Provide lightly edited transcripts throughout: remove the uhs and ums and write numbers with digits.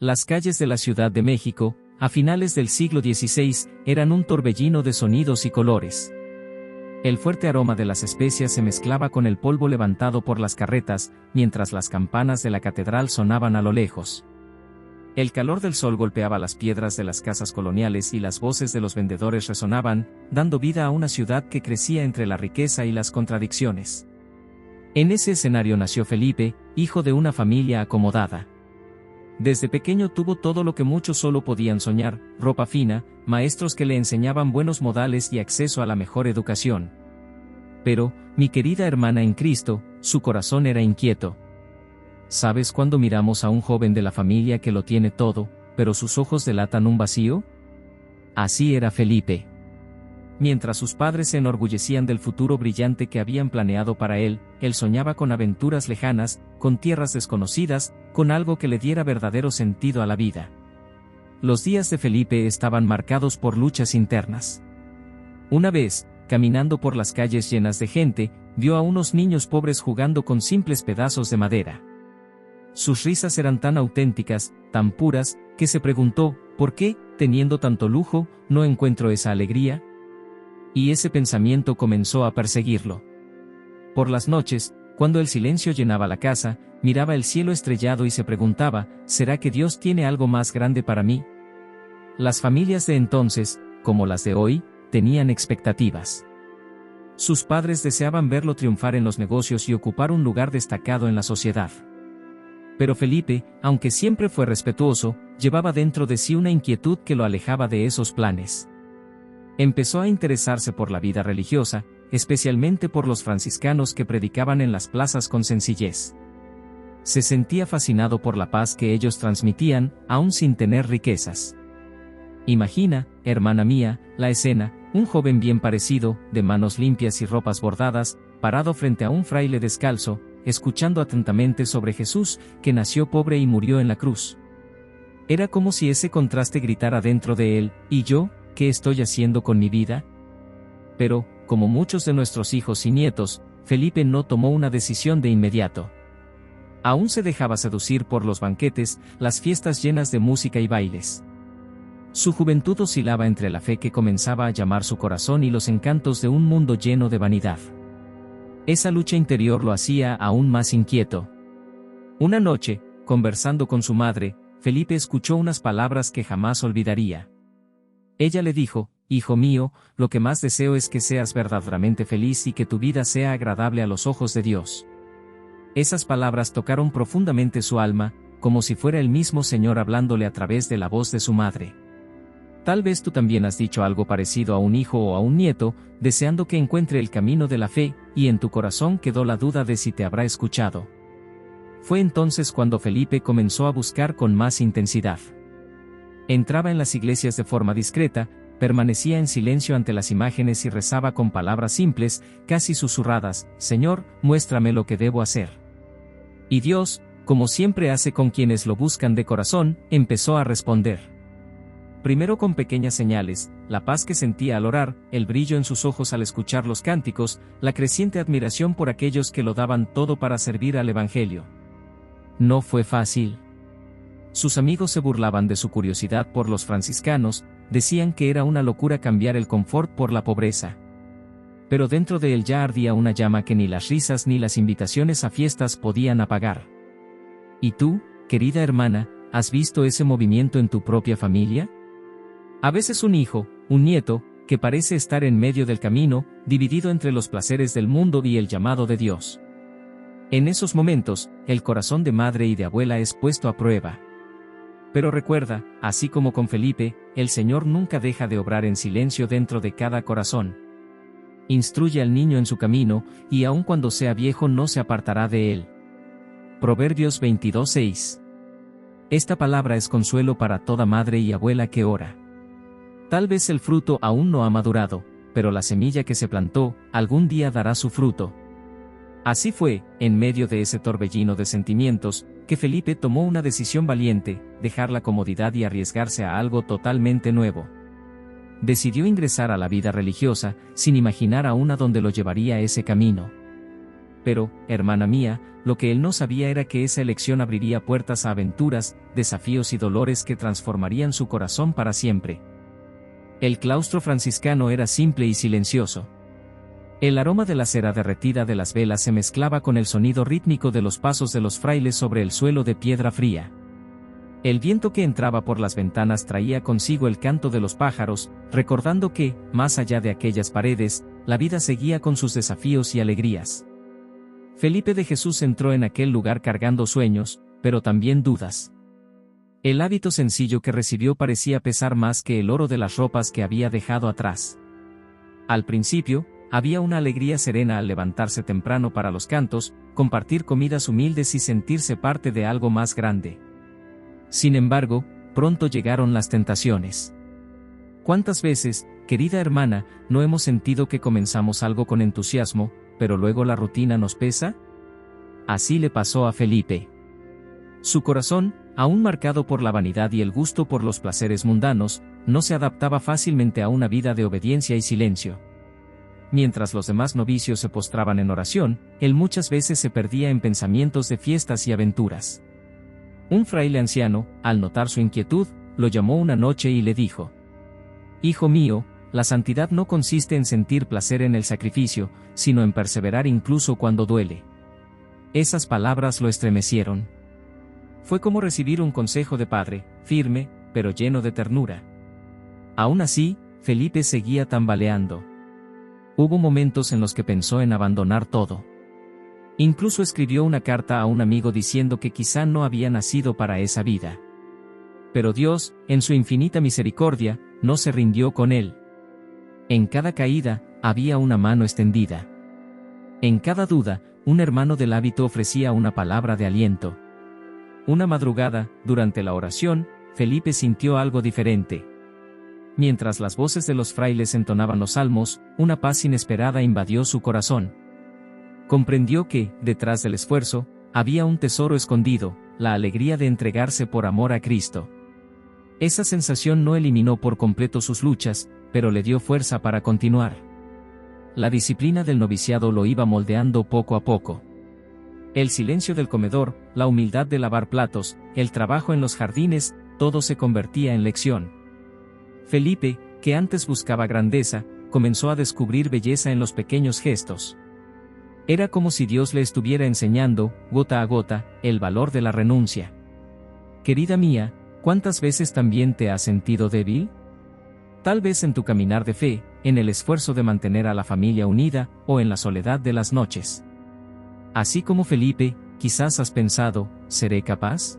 Las calles de la Ciudad de México, a finales del siglo XVI, eran un torbellino de sonidos y colores. El fuerte aroma de las especias se mezclaba con el polvo levantado por las carretas, mientras las campanas de la catedral sonaban a lo lejos. El calor del sol golpeaba las piedras de las casas coloniales y las voces de los vendedores resonaban, dando vida a una ciudad que crecía entre la riqueza y las contradicciones. En ese escenario nació Felipe, hijo de una familia acomodada. Desde pequeño tuvo todo lo que muchos solo podían soñar: ropa fina, maestros que le enseñaban buenos modales y acceso a la mejor educación. Pero, mi querida hermana en Cristo, su corazón era inquieto. ¿Sabes cuándo miramos a un joven de la familia que lo tiene todo, pero sus ojos delatan un vacío? Así era Felipe. Mientras sus padres se enorgullecían del futuro brillante que habían planeado para él, él soñaba con aventuras lejanas, con tierras desconocidas, con algo que le diera verdadero sentido a la vida. Los días de Felipe estaban marcados por luchas internas. Una vez, caminando por las calles llenas de gente, vio a unos niños pobres jugando con simples pedazos de madera. Sus risas eran tan auténticas, tan puras, que se preguntó: ¿por qué, teniendo tanto lujo, no encuentro esa alegría? Y ese pensamiento comenzó a perseguirlo. Por las noches, cuando el silencio llenaba la casa, miraba el cielo estrellado y se preguntaba: ¿será que Dios tiene algo más grande para mí? Las familias de entonces, como las de hoy, tenían expectativas. Sus padres deseaban verlo triunfar en los negocios y ocupar un lugar destacado en la sociedad. Pero Felipe, aunque siempre fue respetuoso, llevaba dentro de sí una inquietud que lo alejaba de esos planes. Empezó a interesarse por la vida religiosa, especialmente por los franciscanos que predicaban en las plazas con sencillez. Se sentía fascinado por la paz que ellos transmitían, aún sin tener riquezas. Imagina, hermana mía, la escena: un joven bien parecido, de manos limpias y ropas bordadas, parado frente a un fraile descalzo, escuchando atentamente sobre Jesús, que nació pobre y murió en la cruz. Era como si ese contraste gritara dentro de él: ¿y yo, qué estoy haciendo con mi vida? Pero, como muchos de nuestros hijos y nietos, Felipe no tomó una decisión de inmediato. Aún se dejaba seducir por los banquetes, las fiestas llenas de música y bailes. Su juventud oscilaba entre la fe que comenzaba a llamar su corazón y los encantos de un mundo lleno de vanidad. Esa lucha interior lo hacía aún más inquieto. Una noche, conversando con su madre, Felipe escuchó unas palabras que jamás olvidaría. Ella le dijo: hijo mío, lo que más deseo es que seas verdaderamente feliz y que tu vida sea agradable a los ojos de Dios. Esas palabras tocaron profundamente su alma, como si fuera el mismo Señor hablándole a través de la voz de su madre. Tal vez tú también has dicho algo parecido a un hijo o a un nieto, deseando que encuentre el camino de la fe, y en tu corazón quedó la duda de si te habrá escuchado. Fue entonces cuando Felipe comenzó a buscar con más intensidad. Entraba en las iglesias de forma discreta, permanecía en silencio ante las imágenes y rezaba con palabras simples, casi susurradas: Señor, muéstrame lo que debo hacer. Y Dios, como siempre hace con quienes lo buscan de corazón, empezó a responder. Primero con pequeñas señales: la paz que sentía al orar, el brillo en sus ojos al escuchar los cánticos, la creciente admiración por aquellos que lo daban todo para servir al Evangelio. No fue fácil. Sus amigos se burlaban de su curiosidad por los franciscanos, decían que era una locura cambiar el confort por la pobreza. Pero dentro de él ya ardía una llama que ni las risas ni las invitaciones a fiestas podían apagar. ¿Y tú, querida hermana, has visto ese movimiento en tu propia familia? A veces un hijo, un nieto, que parece estar en medio del camino, dividido entre los placeres del mundo y el llamado de Dios. En esos momentos, el corazón de madre y de abuela es puesto a prueba. Pero recuerda, así como con Felipe, el Señor nunca deja de obrar en silencio dentro de cada corazón. Instruye al niño en su camino, y aun cuando sea viejo no se apartará de él. Proverbios 22:6. Esta palabra es consuelo para toda madre y abuela que ora. Tal vez el fruto aún no ha madurado, pero la semilla que se plantó, algún día dará su fruto. Así fue, en medio de ese torbellino de sentimientos, que Felipe tomó una decisión valiente: dejar la comodidad y arriesgarse a algo totalmente nuevo. Decidió ingresar a la vida religiosa, sin imaginar aún a dónde lo llevaría ese camino. pero, hermana mía, lo que él no sabía era que esa elección abriría puertas a aventuras, desafíos y dolores que transformarían su corazón para siempre. El claustro franciscano era simple y silencioso. El aroma de la cera derretida de las velas se mezclaba con el sonido rítmico de los pasos de los frailes sobre el suelo de piedra fría. El viento que entraba por las ventanas traía consigo el canto de los pájaros, recordando que, más allá de aquellas paredes, la vida seguía con sus desafíos y alegrías. Felipe de Jesús entró en aquel lugar cargando sueños, pero también dudas. El hábito sencillo que recibió parecía pesar más que el oro de las ropas que había dejado atrás. Al principio, había una alegría serena al levantarse temprano para los cantos, compartir comidas humildes y sentirse parte de algo más grande. Sin embargo, pronto llegaron las tentaciones. ¿Cuántas veces, querida hermana, no hemos sentido que comenzamos algo con entusiasmo, pero luego la rutina nos pesa? Así le pasó a Felipe. Su corazón, aún marcado por la vanidad y el gusto por los placeres mundanos, no se adaptaba fácilmente a una vida de obediencia y silencio. Mientras los demás novicios se postraban en oración, él muchas veces se perdía en pensamientos de fiestas y aventuras. Un fraile anciano, al notar su inquietud, lo llamó una noche y le dijo: «Hijo mío, la santidad no consiste en sentir placer en el sacrificio, sino en perseverar incluso cuando duele». Esas palabras lo estremecieron. Fue como recibir un consejo de padre, firme, pero lleno de ternura. Aún así, Felipe seguía tambaleando. Hubo momentos en los que pensó en abandonar todo. Incluso escribió una carta a un amigo diciendo que quizá no había nacido para esa vida. Pero Dios, en su infinita misericordia, no se rindió con él. En cada caída, había una mano extendida. En cada duda, un hermano del hábito ofrecía una palabra de aliento. Una madrugada, durante la oración, Felipe sintió algo diferente. Mientras las voces de los frailes entonaban los salmos, una paz inesperada invadió su corazón. Comprendió que, detrás del esfuerzo, había un tesoro escondido, la alegría de entregarse por amor a Cristo. Esa sensación no eliminó por completo sus luchas, pero le dio fuerza para continuar. La disciplina del noviciado lo iba moldeando poco a poco. El silencio del comedor, la humildad de lavar platos, el trabajo en los jardines, todo se convertía en lección. Felipe, que antes buscaba grandeza, comenzó a descubrir belleza en los pequeños gestos. Era como si Dios le estuviera enseñando, gota a gota, el valor de la renuncia. Querida mía, ¿cuántas veces también te has sentido débil? Tal vez en tu caminar de fe, en el esfuerzo de mantener a la familia unida, o en la soledad de las noches. Así como Felipe, quizás has pensado, ¿seré capaz?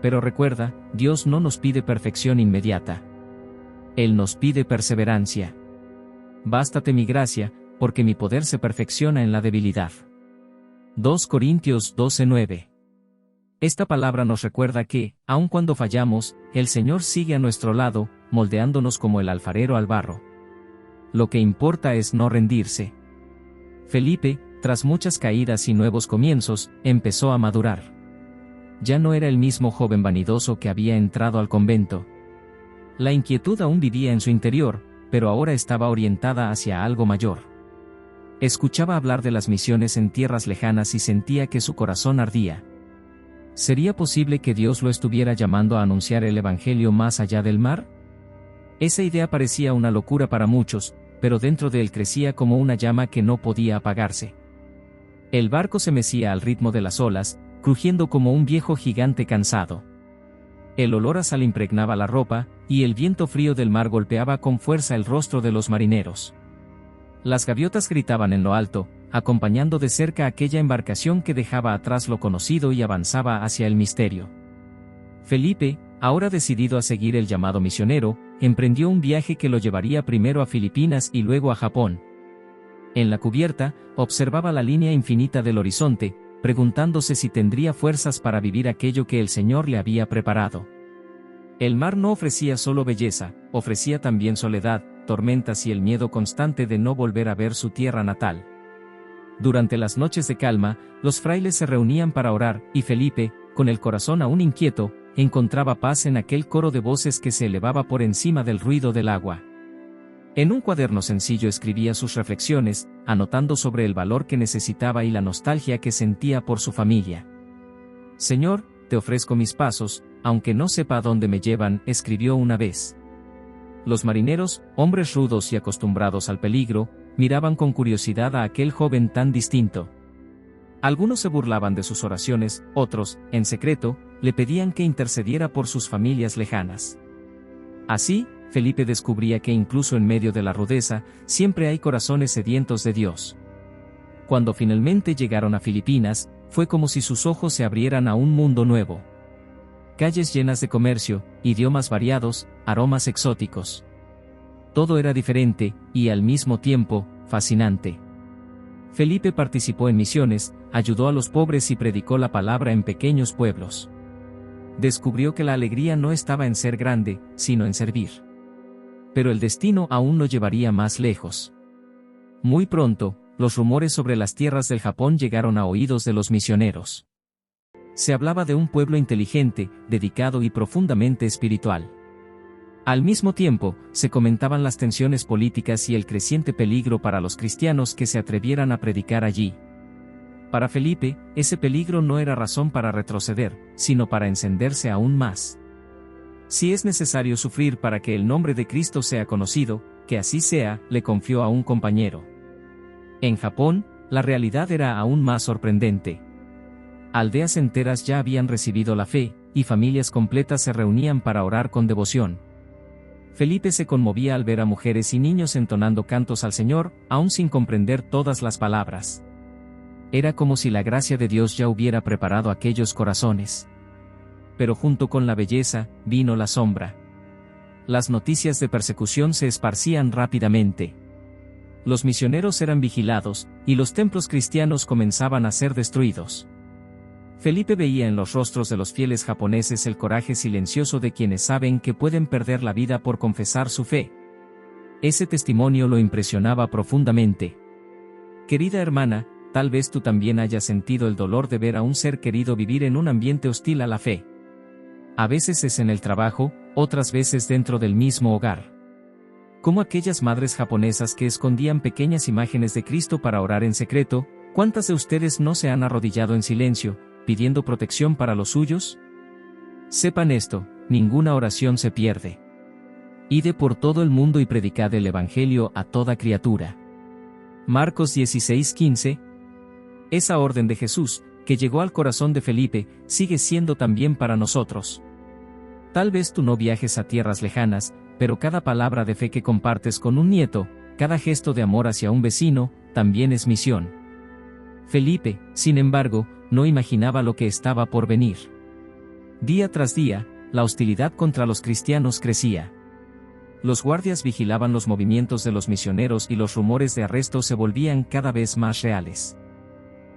Pero recuerda, Dios no nos pide perfección inmediata. Él nos pide perseverancia. Bástate mi gracia, porque mi poder se perfecciona en la debilidad. 2 Corintios 12:9. Esta palabra nos recuerda que, aun cuando fallamos, el Señor sigue a nuestro lado, moldeándonos como el alfarero al barro. Lo que importa es no rendirse. Felipe, tras muchas caídas y nuevos comienzos, empezó a madurar. Ya no era el mismo joven vanidoso que había entrado al convento. La inquietud aún vivía en su interior, pero ahora estaba orientada hacia algo mayor. Escuchaba hablar de las misiones en tierras lejanas y sentía que su corazón ardía. ¿Sería posible que Dios lo estuviera llamando a anunciar el Evangelio más allá del mar? Esa idea parecía una locura para muchos, pero dentro de él crecía como una llama que no podía apagarse. El barco se mecía al ritmo de las olas, crujiendo como un viejo gigante cansado. El olor a sal impregnaba la ropa, y el viento frío del mar golpeaba con fuerza el rostro de los marineros. Las gaviotas gritaban en lo alto, acompañando de cerca aquella embarcación que dejaba atrás lo conocido y avanzaba hacia el misterio. Felipe, ahora decidido a seguir el llamado misionero, emprendió un viaje que lo llevaría primero a Filipinas y luego a Japón. En la cubierta, observaba la línea infinita del horizonte, preguntándose si tendría fuerzas para vivir aquello que el Señor le había preparado. El mar no ofrecía solo belleza, ofrecía también soledad, tormentas y el miedo constante de no volver a ver su tierra natal. Durante las noches de calma, los frailes se reunían para orar, y Felipe, con el corazón aún inquieto, encontraba paz en aquel coro de voces que se elevaba por encima del ruido del agua. En un cuaderno sencillo escribía sus reflexiones, anotando sobre el valor que necesitaba y la nostalgia que sentía por su familia. Señor, te ofrezco mis pasos, aunque no sepa a dónde me llevan, escribió una vez. Los marineros, hombres rudos y acostumbrados al peligro, miraban con curiosidad a aquel joven tan distinto. Algunos se burlaban de sus oraciones, otros, en secreto, le pedían que intercediera por sus familias lejanas. Así, Felipe descubría que incluso en medio de la rudeza, siempre hay corazones sedientos de Dios. Cuando finalmente llegaron a Filipinas, fue como si sus ojos se abrieran a un mundo nuevo. Calles llenas de comercio, idiomas variados, aromas exóticos. Todo era diferente, y al mismo tiempo, fascinante. Felipe participó en misiones, ayudó a los pobres y predicó la palabra en pequeños pueblos. Descubrió que la alegría no estaba en ser grande, sino en servir. Pero el destino aún lo llevaría más lejos. Muy pronto, los rumores sobre las tierras del Japón llegaron a oídos de los misioneros. Se hablaba de un pueblo inteligente, dedicado y profundamente espiritual. Al mismo tiempo, se comentaban las tensiones políticas y el creciente peligro para los cristianos que se atrevieran a predicar allí. Para Felipe, ese peligro no era razón para retroceder, sino para encenderse aún más. Si es necesario sufrir para que el nombre de Cristo sea conocido, que así sea, le confió a un compañero. En Japón, la realidad era aún más sorprendente. Aldeas enteras ya habían recibido la fe, y familias completas se reunían para orar con devoción. Felipe se conmovía al ver a mujeres y niños entonando cantos al Señor, aún sin comprender todas las palabras. Era como si la gracia de Dios ya hubiera preparado aquellos corazones. Pero junto con la belleza, vino la sombra. Las noticias de persecución se esparcían rápidamente. Los misioneros eran vigilados, y los templos cristianos comenzaban a ser destruidos. Felipe veía en los rostros de los fieles japoneses el coraje silencioso de quienes saben que pueden perder la vida por confesar su fe. Ese testimonio lo impresionaba profundamente. Querida hermana, tal vez tú también hayas sentido el dolor de ver a un ser querido vivir en un ambiente hostil a la fe. A veces es en el trabajo, otras veces dentro del mismo hogar. Como aquellas madres japonesas que escondían pequeñas imágenes de Cristo para orar en secreto, ¿cuántas de ustedes no se han arrodillado en silencio, pidiendo protección para los suyos? Sepan esto, ninguna oración se pierde. Id por todo el mundo y predicad el Evangelio a toda criatura. Marcos 16:15. Esa orden de Jesús, que llegó al corazón de Felipe, sigue siendo también para nosotros. Tal vez tú no viajes a tierras lejanas, pero cada palabra de fe que compartes con un nieto, cada gesto de amor hacia un vecino, también es misión. Felipe, sin embargo, no imaginaba lo que estaba por venir. Día tras día, la hostilidad contra los cristianos crecía. Los guardias vigilaban los movimientos de los misioneros y los rumores de arresto se volvían cada vez más reales.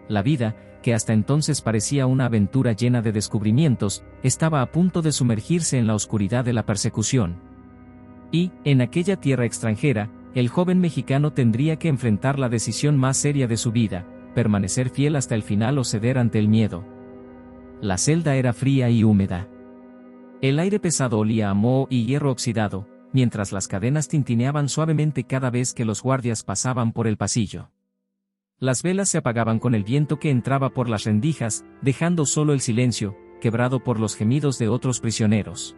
La vida, que hasta entonces parecía una aventura llena de descubrimientos, estaba a punto de sumergirse en la oscuridad de la persecución. Y, en aquella tierra extranjera, el joven mexicano tendría que enfrentar la decisión más seria de su vida: permanecer fiel hasta el final o ceder ante el miedo. La celda era fría y húmeda. El aire pesado olía a moho y hierro oxidado, mientras las cadenas tintineaban suavemente cada vez que los guardias pasaban por el pasillo. Las velas se apagaban con el viento que entraba por las rendijas, dejando solo el silencio, quebrado por los gemidos de otros prisioneros.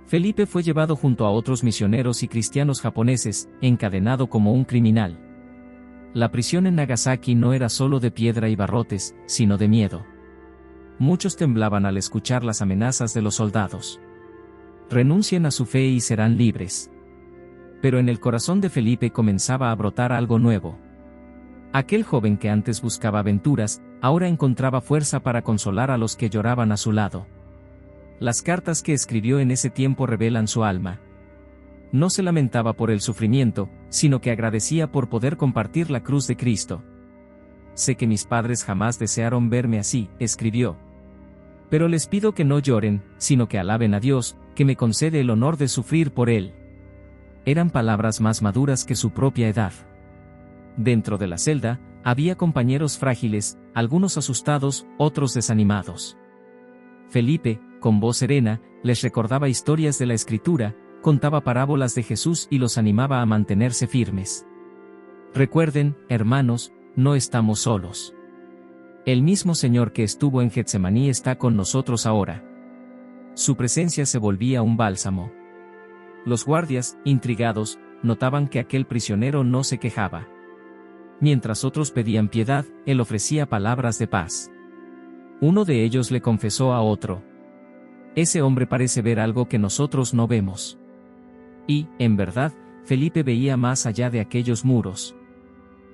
Felipe fue llevado junto a otros misioneros y cristianos japoneses, encadenado como un criminal. La prisión en Nagasaki no era solo de piedra y barrotes, sino de miedo. Muchos temblaban al escuchar las amenazas de los soldados. Renuncien a su fe y serán libres. Pero en el corazón de Felipe comenzaba a brotar algo nuevo. Aquel joven que antes buscaba aventuras, ahora encontraba fuerza para consolar a los que lloraban a su lado. Las cartas que escribió en ese tiempo revelan su alma. No se lamentaba por el sufrimiento, sino que agradecía por poder compartir la cruz de Cristo. Sé que mis padres jamás desearon verme así, escribió. Pero les pido que no lloren, sino que alaben a Dios, que me concede el honor de sufrir por Él. Eran palabras más maduras que su propia edad. Dentro de la celda, había compañeros frágiles, algunos asustados, otros desanimados. Felipe, con voz serena, les recordaba historias de la Escritura, contaba parábolas de Jesús y los animaba a mantenerse firmes. Recuerden, hermanos, no estamos solos. El mismo Señor que estuvo en Getsemaní está con nosotros ahora. Su presencia se volvía un bálsamo. Los guardias, intrigados, notaban que aquel prisionero no se quejaba. Mientras otros pedían piedad, él ofrecía palabras de paz. Uno de ellos le confesó a otro: ese hombre parece ver algo que nosotros no vemos. Y, en verdad, Felipe veía más allá de aquellos muros.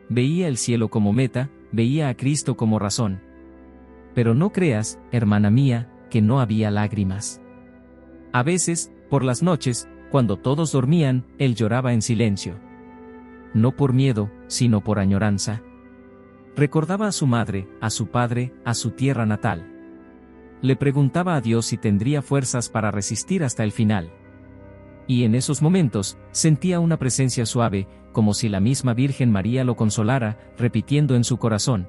Veía el cielo como meta, veía a Cristo como razón. Pero no creas, hermana mía, que no había lágrimas. A veces, por las noches, cuando todos dormían, él lloraba en silencio. No por miedo, sino por añoranza. Recordaba a su madre, a su padre, a su tierra natal. Le preguntaba a Dios si tendría fuerzas para resistir hasta el final. Y en esos momentos, sentía una presencia suave, como si la misma Virgen María lo consolara, repitiendo en su corazón: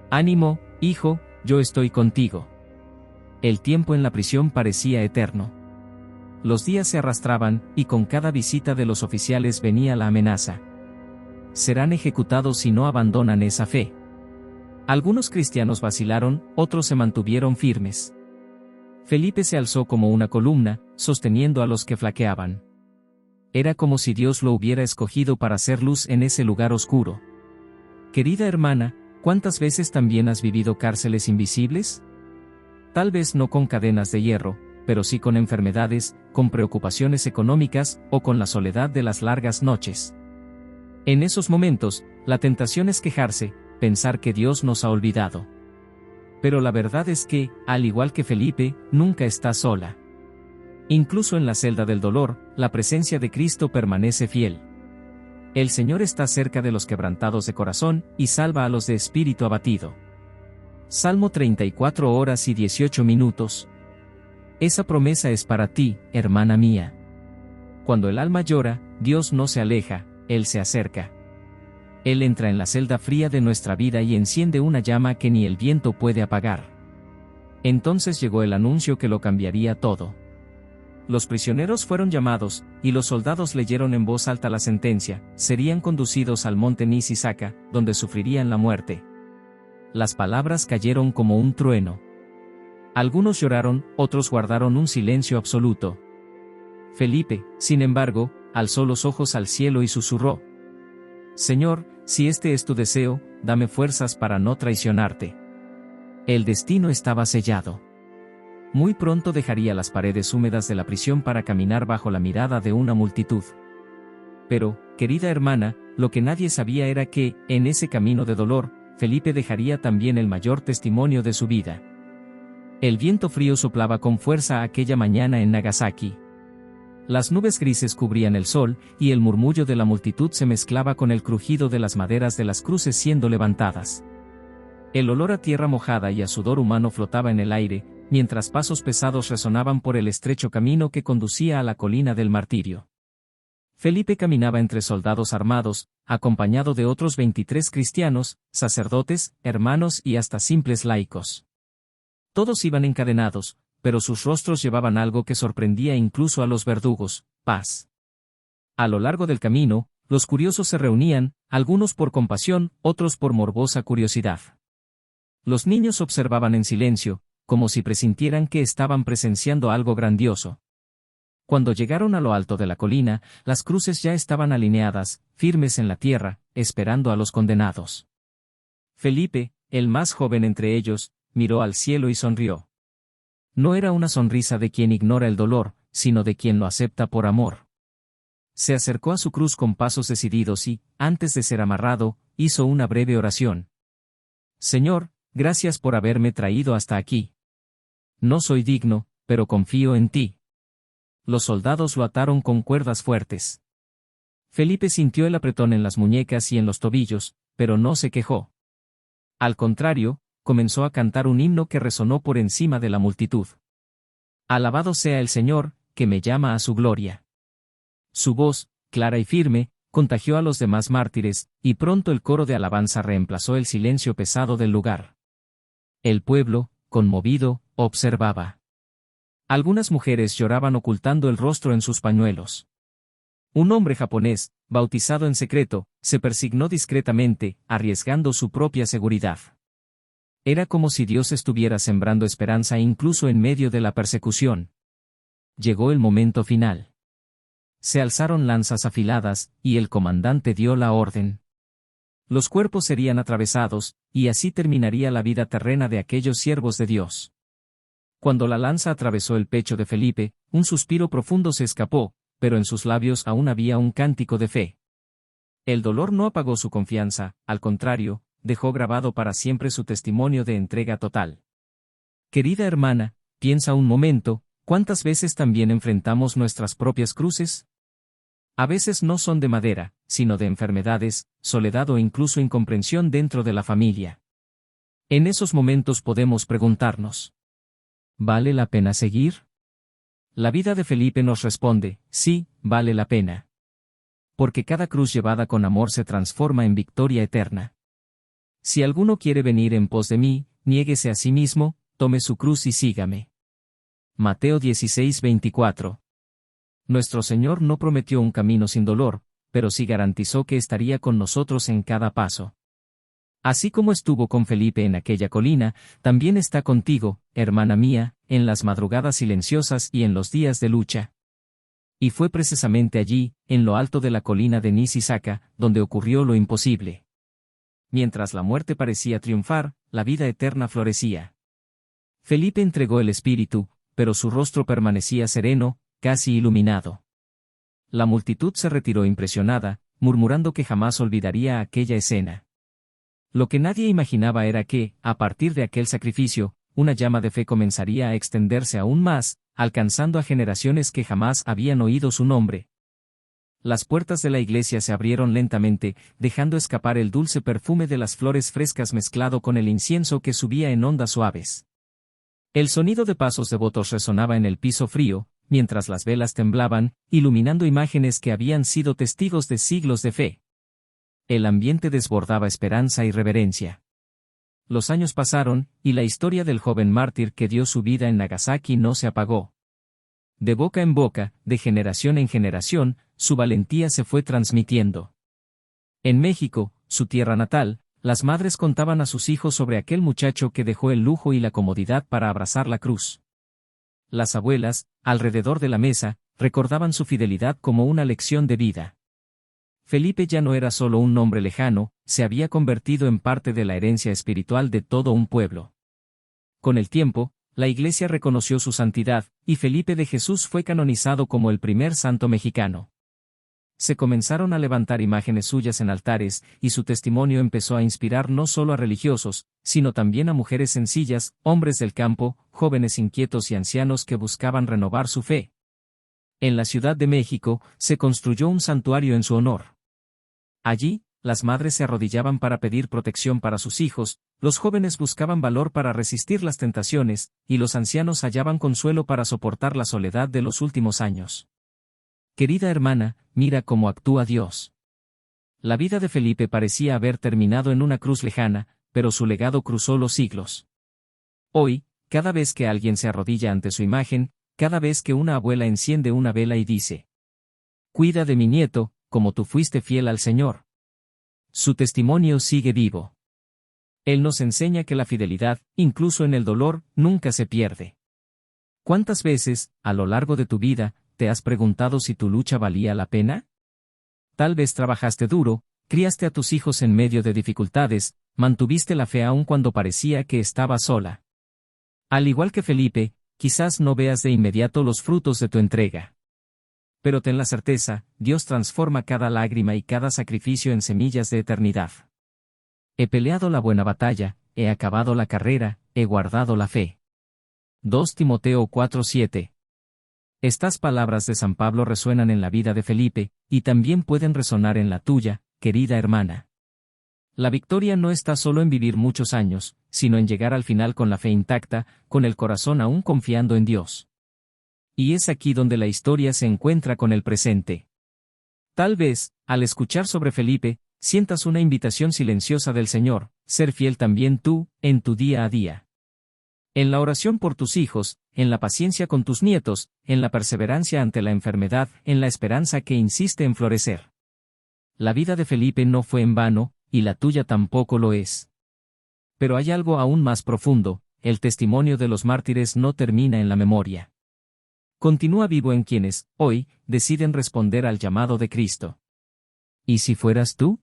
ánimo, hijo, yo estoy contigo. El tiempo en la prisión parecía eterno. Los días se arrastraban, y con cada visita de los oficiales venía la amenaza: serán ejecutados si no abandonan esa fe. Algunos cristianos vacilaron, otros se mantuvieron firmes. Felipe se alzó como una columna, sosteniendo a los que flaqueaban. Era como si Dios lo hubiera escogido para hacer luz en ese lugar oscuro. Querida hermana, ¿cuántas veces también has vivido cárceles invisibles? Tal vez no con cadenas de hierro, pero sí con enfermedades, con preocupaciones económicas, o con la soledad de las largas noches. En esos momentos, la tentación es quejarse, pensar que Dios nos ha olvidado. Pero la verdad es que, al igual que Felipe, nunca está sola. Incluso en la celda del dolor, la presencia de Cristo permanece fiel. El Señor está cerca de los quebrantados de corazón, y salva a los de espíritu abatido. Salmo 34 horas y 18 minutos. Esa promesa es para ti, hermana mía. Cuando el alma llora, Dios no se aleja, Él se acerca. Él entra en la celda fría de nuestra vida y enciende una llama que ni el viento puede apagar. Entonces llegó el anuncio que lo cambiaría todo. Los prisioneros fueron llamados, y los soldados leyeron en voz alta la sentencia: serían conducidos al monte Nisisaca, donde sufrirían la muerte. Las palabras cayeron como un trueno. Algunos lloraron, otros guardaron un silencio absoluto. Felipe, sin embargo, alzó los ojos al cielo y susurró: Señor, si este es tu deseo, dame fuerzas para no traicionarte. El destino estaba sellado. Muy pronto dejaría las paredes húmedas de la prisión para caminar bajo la mirada de una multitud. Pero, querida hermana, lo que nadie sabía era que, en ese camino de dolor, Felipe dejaría también el mayor testimonio de su vida. El viento frío soplaba con fuerza aquella mañana en Nagasaki. Las nubes grises cubrían el sol, y el murmullo de la multitud se mezclaba con el crujido de las maderas de las cruces siendo levantadas. El olor a tierra mojada y a sudor humano flotaba en el aire, mientras pasos pesados resonaban por el estrecho camino que conducía a la colina del martirio. Felipe caminaba entre soldados armados, acompañado de otros 23 cristianos, sacerdotes, hermanos y hasta simples laicos. Todos iban encadenados, pero sus rostros llevaban algo que sorprendía incluso a los verdugos: paz. A lo largo del camino, los curiosos se reunían, algunos por compasión, otros por morbosa curiosidad. Los niños observaban en silencio, como si presintieran que estaban presenciando algo grandioso. Cuando llegaron a lo alto de la colina, las cruces ya estaban alineadas, firmes en la tierra, esperando a los condenados. Felipe, el más joven entre ellos, miró al cielo y sonrió. No era una sonrisa de quien ignora el dolor, sino de quien lo acepta por amor. Se acercó a su cruz con pasos decididos y, antes de ser amarrado, hizo una breve oración. Señor, gracias por haberme traído hasta aquí. No soy digno, pero confío en ti. Los soldados lo ataron con cuerdas fuertes. Felipe sintió el apretón en las muñecas y en los tobillos, pero no se quejó. Al contrario, comenzó a cantar un himno que resonó por encima de la multitud. Alabado sea el Señor, que me llama a su gloria. Su voz, clara y firme, contagió a los demás mártires, y pronto el coro de alabanza reemplazó el silencio pesado del lugar. El pueblo, conmovido, observaba. Algunas mujeres lloraban ocultando el rostro en sus pañuelos. Un hombre japonés, bautizado en secreto, se persignó discretamente, arriesgando su propia seguridad. Era como si Dios estuviera sembrando esperanza incluso en medio de la persecución. Llegó el momento final. Se alzaron lanzas afiladas, y el comandante dio la orden. Los cuerpos serían atravesados, y así terminaría la vida terrena de aquellos siervos de Dios. Cuando la lanza atravesó el pecho de Felipe, un suspiro profundo se escapó, pero en sus labios aún había un cántico de fe. El dolor no apagó su confianza, al contrario, dejó grabado para siempre su testimonio de entrega total. Querida hermana, piensa un momento, ¿cuántas veces también enfrentamos nuestras propias cruces? A veces no son de madera, sino de enfermedades, soledad o incluso incomprensión dentro de la familia. En esos momentos podemos preguntarnos: ¿vale la pena seguir? La vida de Felipe nos responde: sí, vale la pena. Porque cada cruz llevada con amor se transforma en victoria eterna. Si alguno quiere venir en pos de mí, niéguese a sí mismo, tome su cruz y sígame. Mateo 16:24. Nuestro Señor no prometió un camino sin dolor, pero sí garantizó que estaría con nosotros en cada paso. Así como estuvo con Felipe en aquella colina, también está contigo, hermana mía, en las madrugadas silenciosas y en los días de lucha. Y fue precisamente allí, en lo alto de la colina de Nisisaka, donde ocurrió lo imposible. Mientras la muerte parecía triunfar, la vida eterna florecía. Felipe entregó el espíritu, pero su rostro permanecía sereno, casi iluminado. La multitud se retiró impresionada, murmurando que jamás olvidaría aquella escena. Lo que nadie imaginaba era que, a partir de aquel sacrificio, una llama de fe comenzaría a extenderse aún más, alcanzando a generaciones que jamás habían oído su nombre. Las puertas de la iglesia se abrieron lentamente, dejando escapar el dulce perfume de las flores frescas mezclado con el incienso que subía en ondas suaves. El sonido de pasos devotos resonaba en el piso frío, mientras las velas temblaban, iluminando imágenes que habían sido testigos de siglos de fe. El ambiente desbordaba esperanza y reverencia. Los años pasaron, y la historia del joven mártir que dio su vida en Nagasaki no se apagó. De boca en boca, de generación en generación, su valentía se fue transmitiendo. En México, su tierra natal, las madres contaban a sus hijos sobre aquel muchacho que dejó el lujo y la comodidad para abrazar la cruz. Las abuelas, alrededor de la mesa, recordaban su fidelidad como una lección de vida. Felipe ya no era solo un nombre lejano, se había convertido en parte de la herencia espiritual de todo un pueblo. Con el tiempo, la Iglesia reconoció su santidad, y Felipe de Jesús fue canonizado como el primer santo mexicano. Se comenzaron a levantar imágenes suyas en altares, y su testimonio empezó a inspirar no solo a religiosos, sino también a mujeres sencillas, hombres del campo, jóvenes inquietos y ancianos que buscaban renovar su fe. En la Ciudad de México, se construyó un santuario en su honor. Allí, las madres se arrodillaban para pedir protección para sus hijos, los jóvenes buscaban valor para resistir las tentaciones, y los ancianos hallaban consuelo para soportar la soledad de los últimos años. Querida hermana, mira cómo actúa Dios. La vida de Felipe parecía haber terminado en una cruz lejana, pero su legado cruzó los siglos. Hoy, cada vez que alguien se arrodilla ante su imagen, cada vez que una abuela enciende una vela y dice: «Cuida de mi nieto, como tú fuiste fiel al Señor», su testimonio sigue vivo. Él nos enseña que la fidelidad, incluso en el dolor, nunca se pierde. ¿Cuántas veces, a lo largo de tu vida, te has preguntado si tu lucha valía la pena? Tal vez trabajaste duro, criaste a tus hijos en medio de dificultades, mantuviste la fe aun cuando parecía que estabas sola. Al igual que Felipe, quizás no veas de inmediato los frutos de tu entrega. Pero ten la certeza, Dios transforma cada lágrima y cada sacrificio en semillas de eternidad. He peleado la buena batalla, he acabado la carrera, he guardado la fe. 2 Timoteo 4:7. Estas palabras de San Pablo resuenan en la vida de Felipe, y también pueden resonar en la tuya, querida hermana. La victoria no está solo en vivir muchos años, sino en llegar al final con la fe intacta, con el corazón aún confiando en Dios. Y es aquí donde la historia se encuentra con el presente. Tal vez, al escuchar sobre Felipe, sientas una invitación silenciosa del Señor: ser fiel también tú, en tu día a día. En la oración por tus hijos, en la paciencia con tus nietos, en la perseverancia ante la enfermedad, en la esperanza que insiste en florecer. La vida de Felipe no fue en vano, y la tuya tampoco lo es. Pero hay algo aún más profundo: el testimonio de los mártires no termina en la memoria. Continúa vivo en quienes, hoy, deciden responder al llamado de Cristo. ¿Y si fueras tú?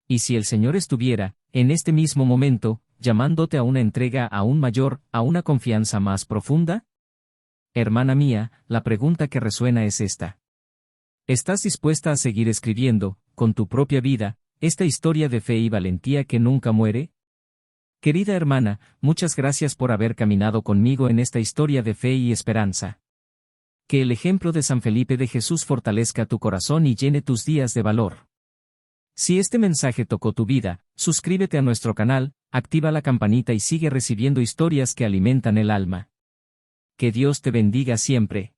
¿Y si el Señor estuviera, en este mismo momento, llamándote a una entrega aún mayor, a una confianza más profunda? Hermana mía, la pregunta que resuena es esta. ¿Estás dispuesta a seguir escribiendo, con tu propia vida, esta historia de fe y valentía que nunca muere? Querida hermana, muchas gracias por haber caminado conmigo en esta historia de fe y esperanza. Que el ejemplo de San Felipe de Jesús fortalezca tu corazón y llene tus días de valor. Si este mensaje tocó tu vida, suscríbete a nuestro canal, activa la campanita y sigue recibiendo historias que alimentan el alma. Que Dios te bendiga siempre.